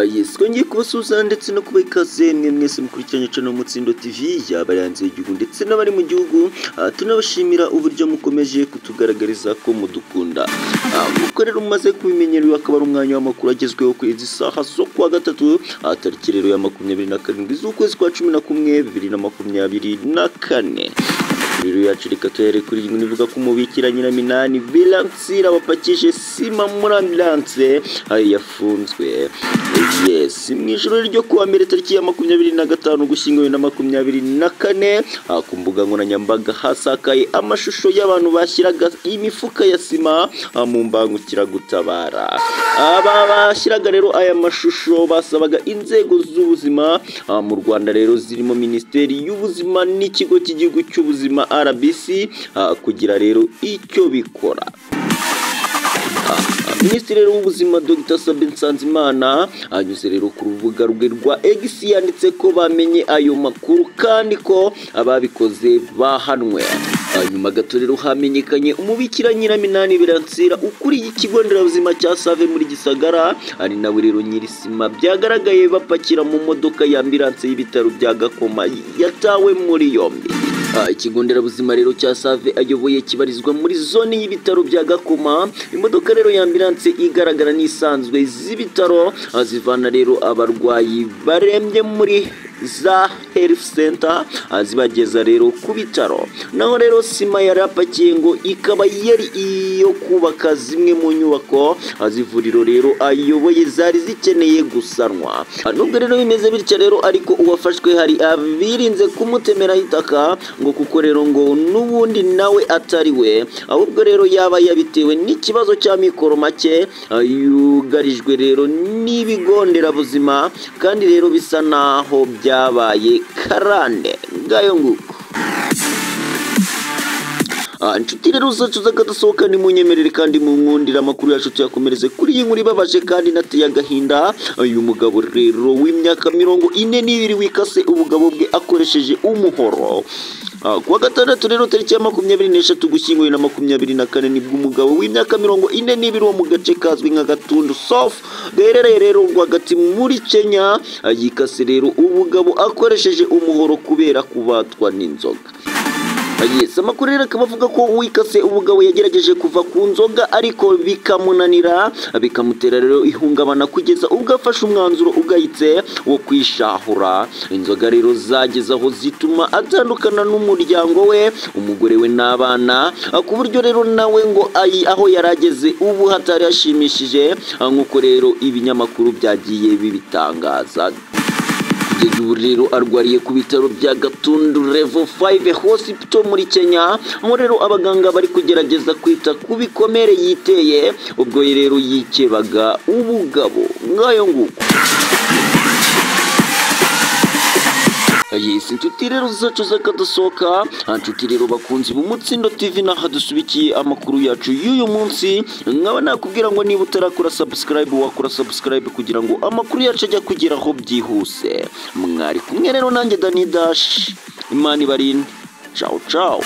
Yes, twongeye kubasuhuza ndetse no kubaha ikaze mwese mukurikiranye channel Mutsindo TV yaba yanze igihugu ndetse n'abari mu gihugu. Tunabashimira uburyo mukomeje kutugaragariza ko mudukunda. Uko rero mumaze kubimenyera akaba ari umwanya w'amakuru agezweho ku izi saha zo kuwa gatatu tariki rero ya 27 z'ukwezi kwa 11 2024. Rero yacu reka tuhere kuri inkuru ivuga ko umubikira Nyiraminani Belancira wapakije sima muri ambulance yafunzwe. Yes, mwijoro ryo kuwa mbere tariki ya 25 gushyingo 2024 ku mbuga nkoranyambaga hasakaye amashusho y'abantu bashyiraga imifuka ya sima mu mbangukira gutabara. Aba bashyiraga rero aya mashusho basabaga inzego z'ubuzima mu Rwanda rero zirimo Minisiteri y'Ubuzima n'ikigo cy'igihugu cy'ubuzima RBC kugira rero icyo bikora. Minisitiri w'Ubuzima Dr. Sabin Nsanzimana anyuze rero ku rubuga rwe rwa X yanditse ko bamenye ayo makuru kandi ko ababikoze bahanwe. Nyuma gato rero hamenyekanye umubikira Nyiraminani Belancira ukuriye ikigo nderabuzima cya Save muri Gisagara, ari nawe rero nyirisima byagaragaye bapakira mu modoka ya ambulance y'ibitaro bya Gakoma yatawe muri yombi. Ikigo nderabuzima rero cya Save ayoboye kibarizwa muri zone y'ibitaro bya Gakoma. Imodoka rero ya ambulance igaragara n'isanzwe z'ibitaro zivana rero abarwayi barembye muri za health center azibageza rero ku bitaro. Naho rero sima yarapakiye ngo ikaba yari iyo kubaka zimwe mu nyubako azivuriro rero ayoboye zari zikeneye gusanwa. Nubwo rero bimeze bityo rero ariko uwafashwe hari abirinze kumutemera itaka ngo kuko rero ngo nubundi nawe atari we, ahubwo rero yaba yabitewe n'ikibazo cya mikoro make yugarijwe rero n'ibigo nderabuzima kandi rero bisa naho byabaye karande ngayo nguko. Inshuti rero zacu z'akadasohoka ni munyemerere kandi mu nkundira amakuru yacu tuyakomereze kuri iyi nkuru ibabaje kandi nateye agahinda. Uyu mugabo rero w'imyaka 42 wikase ubugabo bwe akoresheje umuhoro. Kuwa gatandatu rero tariki ya 23 gushyingo 2024 nibwo umugabo w'imyaka 42 wo mu gace kazwi nka Gatundu South gaherereye rero rwagati muri Kenya yikase rero ubugabo akoresheje umuhoro kubera kubatwa n'inzoga. Yes, amakuru rero akaba avuga ko wikase ubugabo yagerageje kuva ku nzoga ariko bikamunanira bikamutera rero ihungabana kugeza ubwo afashe umwanzuro ugayitse wo kwishahura. Inzoga rero zageze aho zituma atandukana n'umuryango we, umugore we n'abana, ku buryo rero nawe ngo aho yarageze ubu hatari hashimishije nk'uko rero ibinyamakuru byagiye bibitangaza. Ubu rero arwariye ku bitaro bya Gatundu Level 5 Hospital muri Kenya, aho rero abaganga bari kugerageza kwita ku bikomere yiteye ubwo rero yikebaga ubugabo ngayo nguko. Yes, inshuti rero zacu z'akadasohoka, inshuti rero bakunzi b'Umutsindo TV naha dusubikiye amakuru yacu y'uyu munsi. Nkaba nakubwira ngo niba utarakora subscribe wakora subscribe kugira ngo amakuru yacu ajya kugeraho byihuse. Mwari kumwe rero nanjye Dani Dash, Imana ibarinde. Ciao ciao.